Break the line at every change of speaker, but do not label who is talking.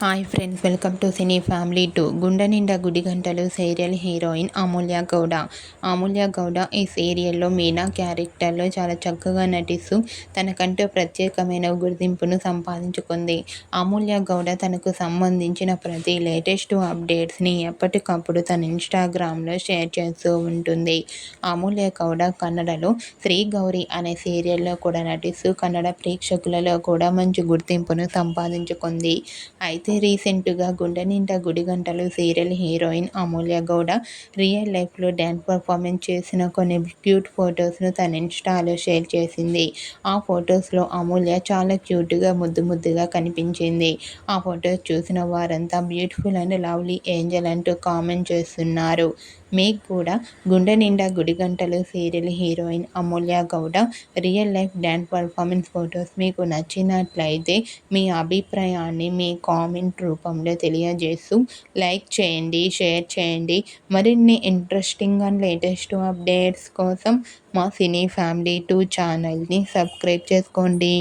Hi friends, welcome to cine family 2. గుండె Ninda Gudigantalu serial heroine Amulya Gowda. అమూల్య గౌడ ఈ సీరియల్లో మీనా క్యారెక్టర్లో చాలా చక్కగా నటిస్తూ తనకంటూ ప్రత్యేకమైన గుర్తింపును సంపాదించుకుంది. అమూల్య గౌడ తనకు సంబంధించిన ప్రతి లేటెస్ట్ అప్డేట్స్ని ఎప్పటికప్పుడు తన ఇన్స్టాగ్రామ్లో షేర్ చేస్తూ ఉంటుంది. అమూల్య గౌడ కన్నడలో శ్రీ గౌరి అనే సీరియల్లో కూడా నటిస్తూ కన్నడ ప్రేక్షకులలో కూడా మంచి గుర్తింపును సంపాదించుకుంది. అయితే రీసెంట్గా గుండె Ninda Gudigantalu serial heroine Amulya Gowda real లైఫ్లో డ్యాన్స్ పర్ఫార్మెన్స్ చేసిన కొన్ని క్యూట్ ఫొటోస్ను తన ఇన్స్టాలో షేర్ చేసింది. ఆ ఫొటోస్లో అమూల్య చాలా క్యూట్గా ముద్దుగా కనిపించింది. ఆ ఫొటోస్ చూసిన వారంతా బ్యూటిఫుల్ అండ్ లవ్లీ ఏంజల్ అంటూ కామెంట్ చేస్తున్నారు. మీకు కూడా Gunde Ninda Gudigantalu serial heroine Amulya Gowda real life dance performance photos మీకు నచ్చినట్లయితే మీ అభిప్రాయాన్ని మీ కామెంట్ రూపంలో తెలియజేస్తూ లైక్ చేయండి, షేర్ చేయండి. మరిన్ని ఇంట్రెస్టింగ్ అండ్ లేటెస్ట్ అప్డేట్స్ కోసం మా సినీ ఫ్యామిలీ 2 ఛానల్ని సబ్స్క్రైబ్ చేసుకోండి.